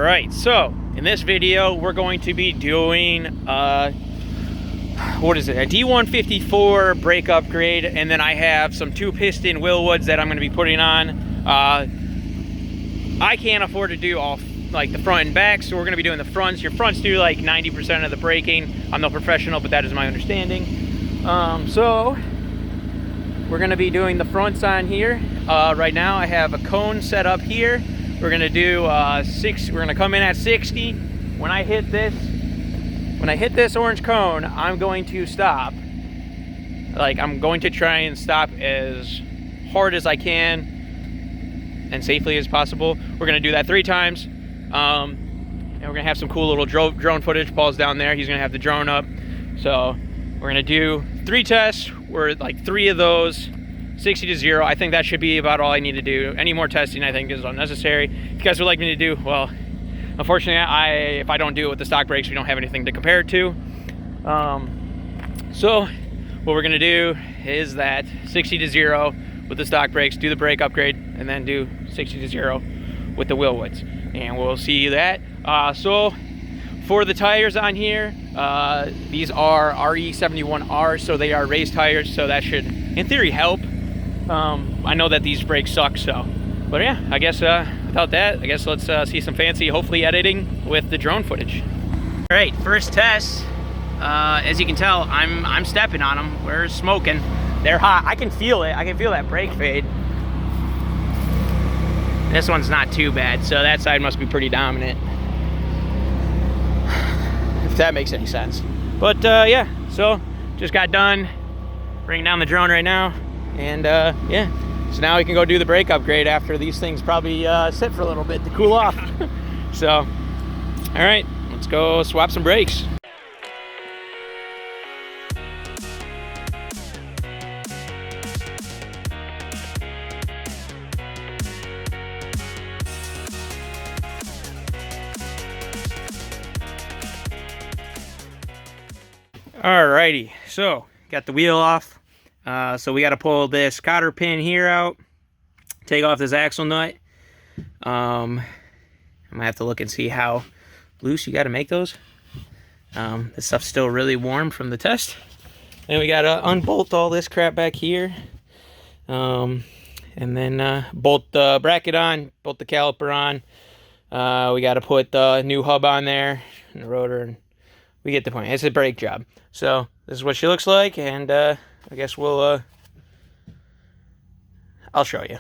Alright, so in this video we're going to be doing what is it, a D154 brake upgrade, and then I have some 2-piston Wilwoods that I'm going to be putting on. I can't afford to do all like the front and back, so we're going to be doing the fronts. Your fronts do like 90% of the braking. I'm no professional, but that is my understanding. So we're going to be doing the fronts on here. Right now I have a cone set up here. We're going to do we're going to come in at 60. When I hit this orange cone, I'm going to stop. Like, I'm going to try and stop as hard as I can and safely as possible. We're going to do that 3 times. And we're going to have some cool little drone footage. Paul's down there. He's going to have the drone up. So we're going to do 3 tests. We're like 3 of those, 60 to 0. I think that should be about all I need to do. Any more testing, I think, is unnecessary. If you guys would like me to do, well, unfortunately, if I don't do it with the stock brakes, we don't have anything to compare it to. So what we're gonna do is that 60 to 0 with the stock brakes, do the brake upgrade, and then do 60 to 0 with the Wilwoods, and we'll see that. So for the tires on here, these are RE71R, so they are raised tires, so that should, in theory, help. I know that these brakes suck, so, but yeah, I guess without that, I guess let's see some fancy, hopefully, editing with the drone footage. All right, first test. As you can tell, I'm stepping on them. We're smoking. They're hot. I can feel it. I can feel that brake fade. This one's not too bad, so that side must be pretty dominant, if that makes any sense. But yeah, so just got done bringing down the drone right now, and yeah. So now we can go do the brake upgrade after these things probably sit for a little bit to cool off. So, all right, let's go swap some brakes. Alrighty, so got the wheel off. So we got to pull this cotter pin here out, take off this axle nut. I'm gonna have to look and see how loose you got to make those. This stuff's still really warm from the test. Then we got to unbolt all this crap back here, and then bolt the bracket on, bolt the caliper on. We got to put the new hub on there and the rotor, and we get the point. It's a brake job. So this is what she looks like, and I guess we'll I'll show you.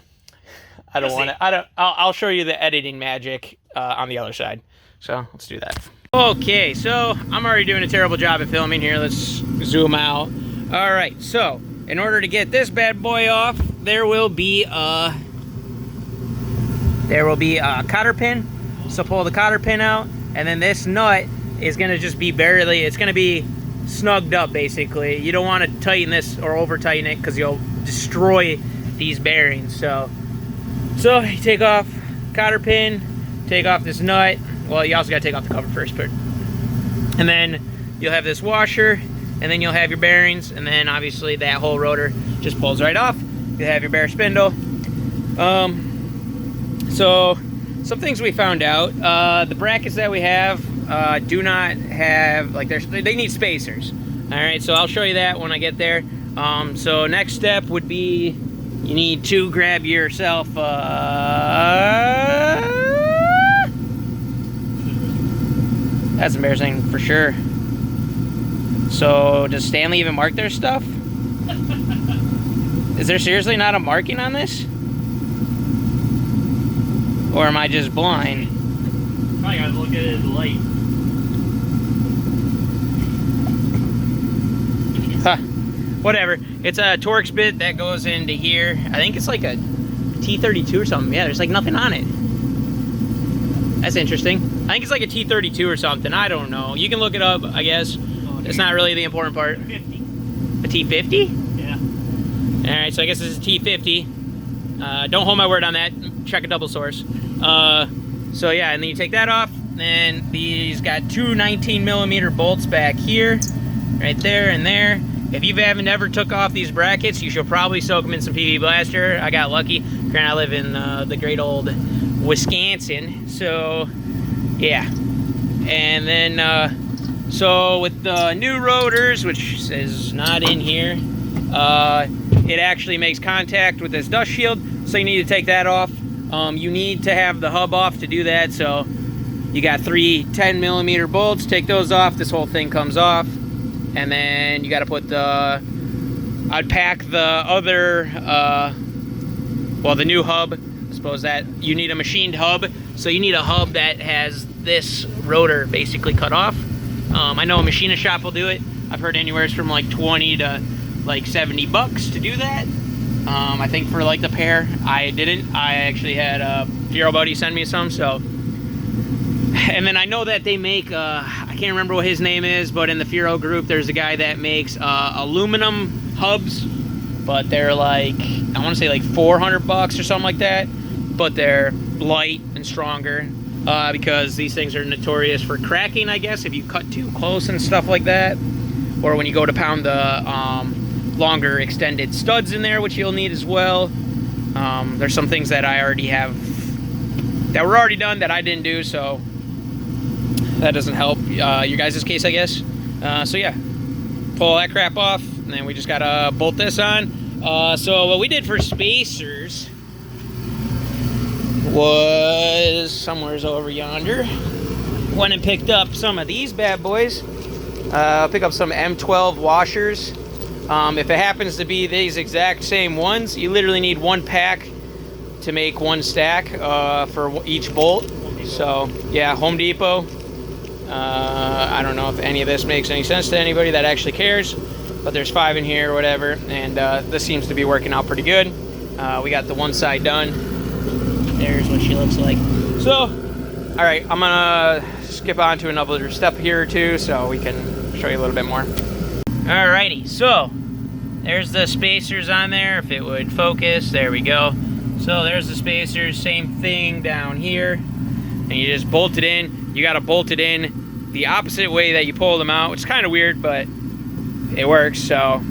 I'll show you the editing magic on the other side. So let's do that. Okay, so I'm already doing a terrible job at filming here. Let's zoom out. All right, so in order to get this bad boy off, there will be a cotter pin. So pull the cotter pin out, and then this nut is gonna just be barely, it's gonna be snugged up basically. You don't want to tighten this or over tighten it because you'll destroy these bearings. So you take off cotter pin, take off this nut. Well, you also got to take off the cover first, but and then you'll have this washer, and then you'll have your bearings, and then obviously that whole rotor just pulls right off. You have your bare spindle. So some things we found out, the brackets that we have do not have, like, they need spacers. All right, so I'll show you that when I get there. So next step would be you need to grab yourself that's embarrassing for sure. So does Stanley even mark their stuff? Is there seriously not a marking on this? Or am I just blind? Probably gotta look at it in the light. Huh. Whatever. It's a Torx bit that goes into here. I think it's like a T32 or something. Yeah, there's like nothing on it. That's interesting. I think it's like a T32 or something. I don't know. You can look it up, I guess. Oh, it's not really the important part. 50. A T50? Yeah. Alright, so I guess this is a T50. Don't hold my word on that. Check a double source. So yeah, and then you take that off. Then these got 2 19mm bolts back here, right there and there. If you haven't ever took off these brackets, you should probably soak them in some PV Blaster. I got lucky. Currently I live in the great old Wisconsin, so yeah. And then, so with the new rotors, which is not in here, it actually makes contact with this dust shield, so you need to take that off. You need to have the hub off to do that, so you got 3 10mm bolts, take those off, this whole thing comes off. And then you got to put the, I'd pack the other, well, the new hub. I suppose that you need a machined hub, so you need a hub that has this rotor basically cut off. I know a machinist shop will do it. I've heard anywhere from like 20 to like 70 bucks to do that. I think for like the pair, I didn't. I actually had a Fiero buddy send me some, so. And then I know that they make, I can't remember what his name is, but in the Fiero group, there's a guy that makes aluminum hubs, but they're like, I want to say like 400 bucks or something like that, but they're light and stronger, because these things are notorious for cracking, I guess, if you cut too close and stuff like that, or when you go to pound the longer extended studs in there, which you'll need as well. There's some things that I already have, that were already done that I didn't do, so that doesn't help your guys' case, I guess. So yeah, pull that crap off, and then we just gotta bolt this on. So what we did for spacers was somewhere's over yonder. Went and picked up some of these bad boys. Pick up some M12 washers. If it happens to be these exact same ones, you literally need 1 pack to make 1 stack for each bolt. So yeah, Home Depot. I don't know if any of this makes any sense to anybody that actually cares, but there's 5 in here or whatever, and this seems to be working out pretty good. We got the one side done. There's what she looks like. So, all right, I'm gonna skip on to another step here or two so we can show you a little bit more. Alrighty, so there's the spacers on there. If it would focus, there we go. So there's the spacers, same thing down here, and you just bolt it in. You got to bolt it in the opposite way that you pull them out, which is kind of weird, but it works. So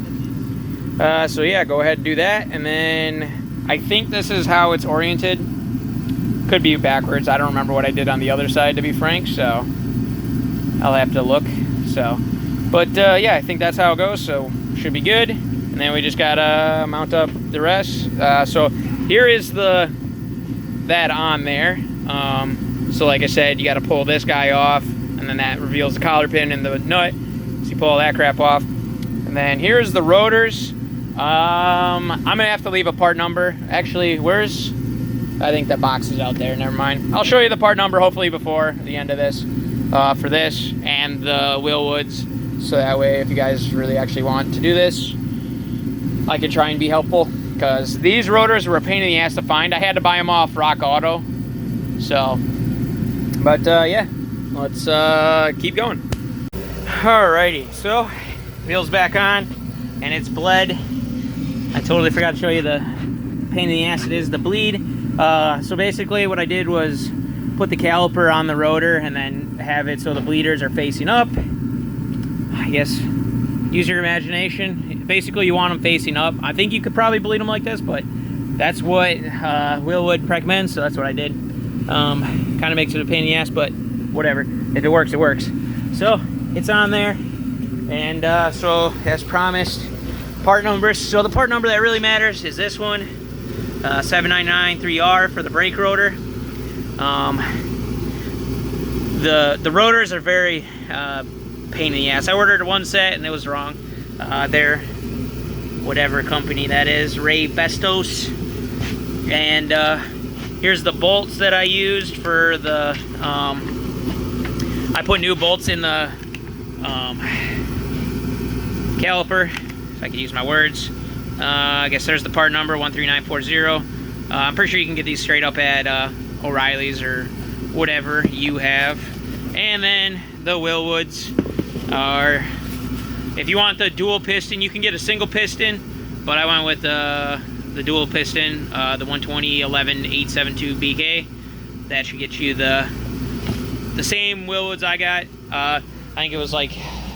so yeah, go ahead and do that. And then I think this is how it's oriented. Could be backwards. I don't remember what I did on the other side, to be frank, so I'll have to look. So, but yeah, I think that's how it goes, so should be good. And then we just gotta mount up the rest. So here is that on there. So like I said, you got to pull this guy off, and then that reveals the collar pin and the nut. So you pull all that crap off. And then here's the rotors. I'm going to have to leave a part number. Actually, I think that box is out there. Never mind. I'll show you the part number hopefully before the end of this, for this and the Wilwoods. So that way, if you guys really actually want to do this, I can try and be helpful. Because these rotors were a pain in the ass to find. I had to buy them off Rock Auto. So... but yeah, let's keep going. Alrighty, so wheels back on, and it's bled. I totally forgot to show you the pain in the ass it is to bleed. So basically what I did was put the caliper on the rotor and then have it so the bleeders are facing up. I guess use your imagination. Basically you want them facing up. I think you could probably bleed them like this, but that's what Wilwood recommends, so that's what I did. Kind of makes it a pain in the ass, but whatever. If it works, it works. So it's on there, and so as promised, part numbers. So the part number that really matters is this one, 7993R for the brake rotor. The rotors are very pain in the ass. I ordered one set and it was wrong. They're whatever company that is, RAYBESTOS, and here's the bolts that I used for the, I put new bolts in the caliper, if I can use my words. I guess there's the part number, 13940. I'm pretty sure you can get these straight up at O'Reilly's or whatever you have. And then the Wilwoods are, if you want the dual piston, you can get a single piston, but I went with the dual piston, the 120-11-872 BK. That should get you the same Wilwoods I got. I think it was like,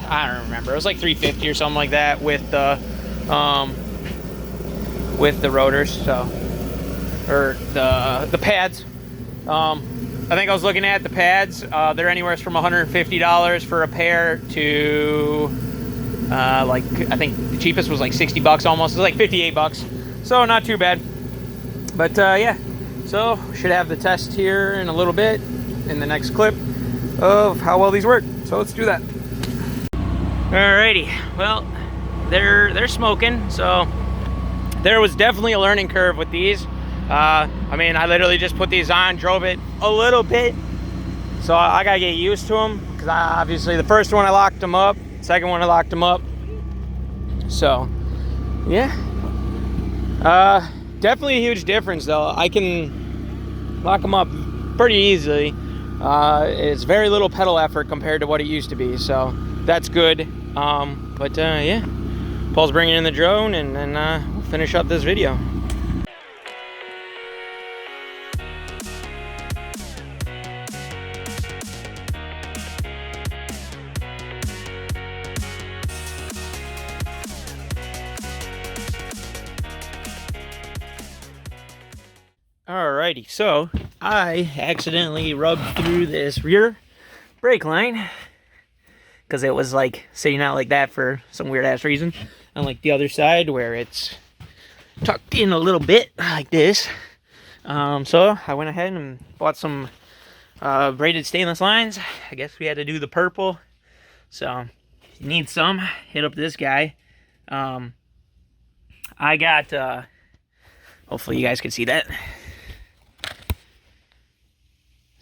I don't remember, it was like 350 or something like that with the rotors, so, or the pads. I think I was looking at the pads. They're anywhere from $150 for a pair to like, I think the cheapest was like 60 bucks almost. It was like 58 bucks. So not too bad. But yeah, so should have the test here in a little bit in the next clip of how well these work. So let's do that. Alrighty, well, they're smoking. So there was definitely a learning curve with these. I mean, I literally just put these on, drove it a little bit. So I gotta get used to them, because obviously the first one I locked them up, second one I locked them up. So yeah, definitely a huge difference though. I can lock them up pretty easily. It's very little pedal effort compared to what it used to be, so that's good. But yeah, Paul's bringing in the drone, and then we'll finish up this video. Alrighty, so I accidentally rubbed through this rear brake line because it was like sitting out like that for some weird ass reason, unlike the other side where it's tucked in a little bit like this. So I went ahead and bought some braided stainless lines. I guess we had to do the purple, so if you need some, hit up this guy. I got hopefully you guys can see that.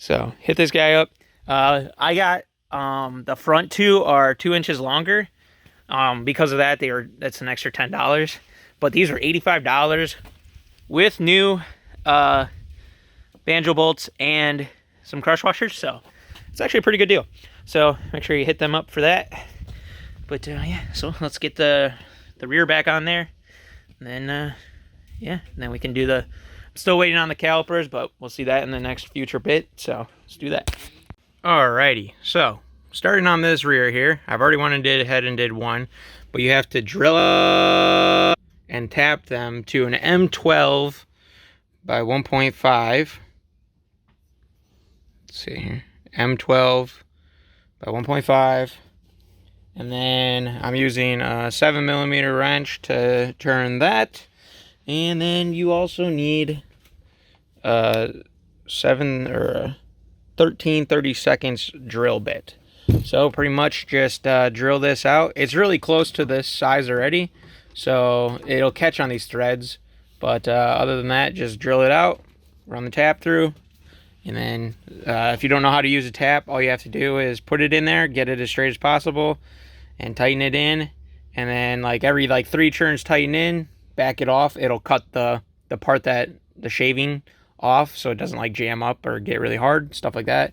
So hit this guy up. I got the front two are 2 inches longer. Because of that, that's an extra $10. But these are $85 with new banjo bolts and some crush washers. So it's actually a pretty good deal. So make sure you hit them up for that. But yeah, so let's get the rear back on there, and then yeah, and then we can do the. Still waiting on the calipers, but we'll see that in the next future bit, so let's do that. Alrighty, so starting on this rear here, I've already went and did ahead and did one, but you have to drill and tap them to an M12 by 1.5. Let's see here, M12 by 1.5, and then I'm using a 7mm wrench to turn that, and then you also need 13 30-seconds drill bit. So pretty much just drill this out. It's really close to this size already, so it'll catch on these threads, but other than that, just drill it out, run the tap through, and then if you don't know how to use a tap, all you have to do is put it in there, get it as straight as possible, and tighten it in, and then like every 3 turns tighten in, back it off. It'll cut the part that the shaving off, so it doesn't like jam up or get really hard, stuff like that,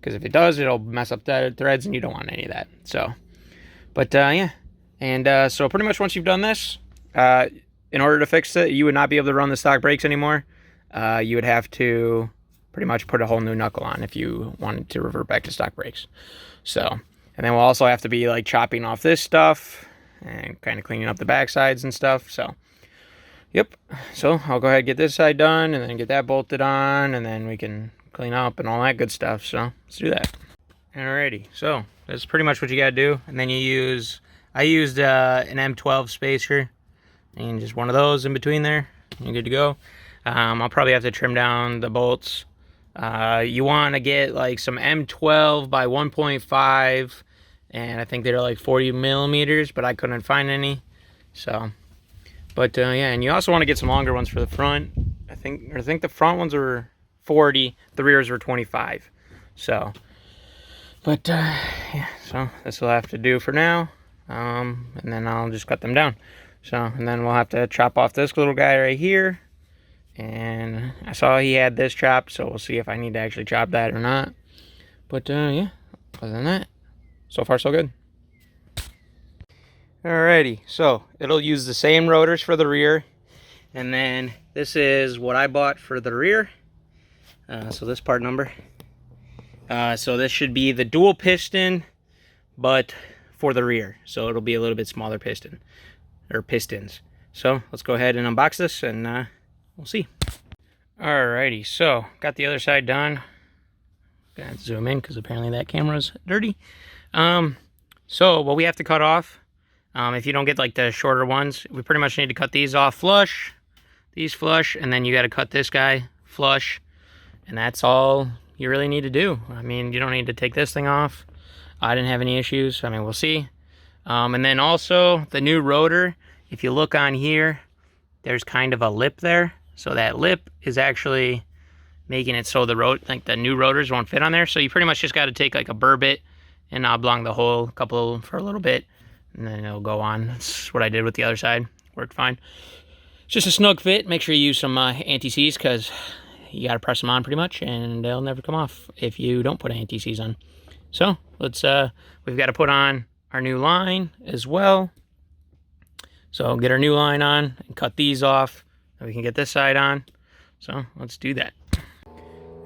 because if it does, it'll mess up the threads, and you don't want any of that. So but yeah, and so pretty much once you've done this, in order to fix it, you would not be able to run the stock brakes anymore. You would have to pretty much put a whole new knuckle on if you wanted to revert back to stock brakes. So, and then we'll also have to be like chopping off this stuff and kind of cleaning up the back sides and stuff. So yep, so I'll go ahead and get this side done, and then get that bolted on, and then we can clean up and all that good stuff. So let's do that. Alrighty, so that's pretty much what you gotta do. And then I used an M12 spacer, and just one of those in between there, and you're good to go. I'll probably have to trim down the bolts. You want to get like some M12 by 1.5, and I think they're like 40mm, but I couldn't find any. So but yeah, and you also want to get some longer ones for the front. I think the front ones are 40, the rears are 25. So, but yeah, so this will have to do for now. And then I'll just cut them down. So, and then we'll have to chop off this little guy right here. And I saw he had this chopped, so we'll see if I need to actually chop that or not. But yeah, other than that, so far so good. Alrighty, so it'll use the same rotors for the rear, and then this is what I bought for the rear. So this part number. So this should be the dual piston, but for the rear. So it'll be a little bit smaller piston, or pistons. So let's go ahead and unbox this, and we'll see. Alrighty, so got the other side done. Gonna zoom in because apparently that camera's dirty. So what we have to cut off, if you don't get like the shorter ones, we pretty much need to cut these off flush, these flush, and then you got to cut this guy flush, and that's all you really need to do. I mean, you don't need to take this thing off. I didn't have any issues. I mean, we'll see. And then also the new rotor, if you look on here, there's kind of a lip there. So that lip is actually making it so the new rotors won't fit on there. So you pretty much just got to take like a burr bit and oblong the hole for a little bit, and then it'll go on. That's what I did with the other side. Worked fine. It's just a snug fit. Make sure you use some anti-seize, because you got to press them on pretty much, and they'll never come off if you don't put anti-seize on. So let's we've got to put on our new line as well. So get our new line on and cut these off, and we can get this side on. So let's do that.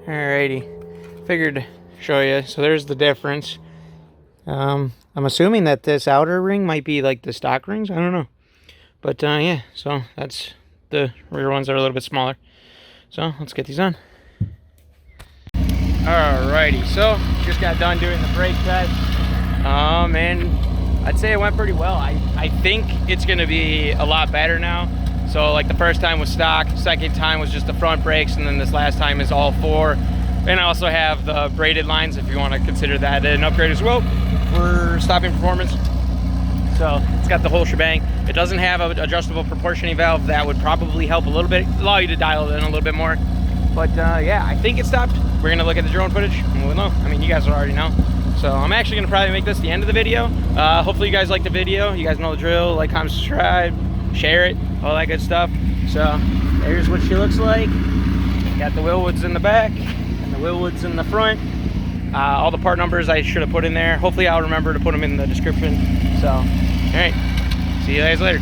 Alrighty, figured to show you. So there's the difference. I'm assuming that this outer ring might be like the stock rings. I don't know, but yeah. So that's the rear ones that are a little bit smaller. So let's get these on. Alrighty, so just got done doing the brake test. And I'd say it went pretty well. I think it's gonna be a lot better now. So like the first time was stock, second time was just the front brakes, and then this last time is all four. And I also have the braided lines, if you want to consider that an upgrade as well for stopping performance. So it's got the whole shebang. It doesn't have an adjustable proportioning valve. That would probably help a little bit, allow you to dial it in a little bit more. But yeah, I think it stopped. We're gonna look at the drone footage and we'll know. I mean, you guys already know. So I'm actually gonna probably make this the end of the video. Hopefully you guys like the video. You guys know the drill. Like, comment, subscribe, share it, all that good stuff. So there's what she looks like. Got the Wilwoods in the back and the Wilwoods in the front. All the part numbers I should have put in there. Hopefully I'll remember to put them in the description. So, all right, see you guys later.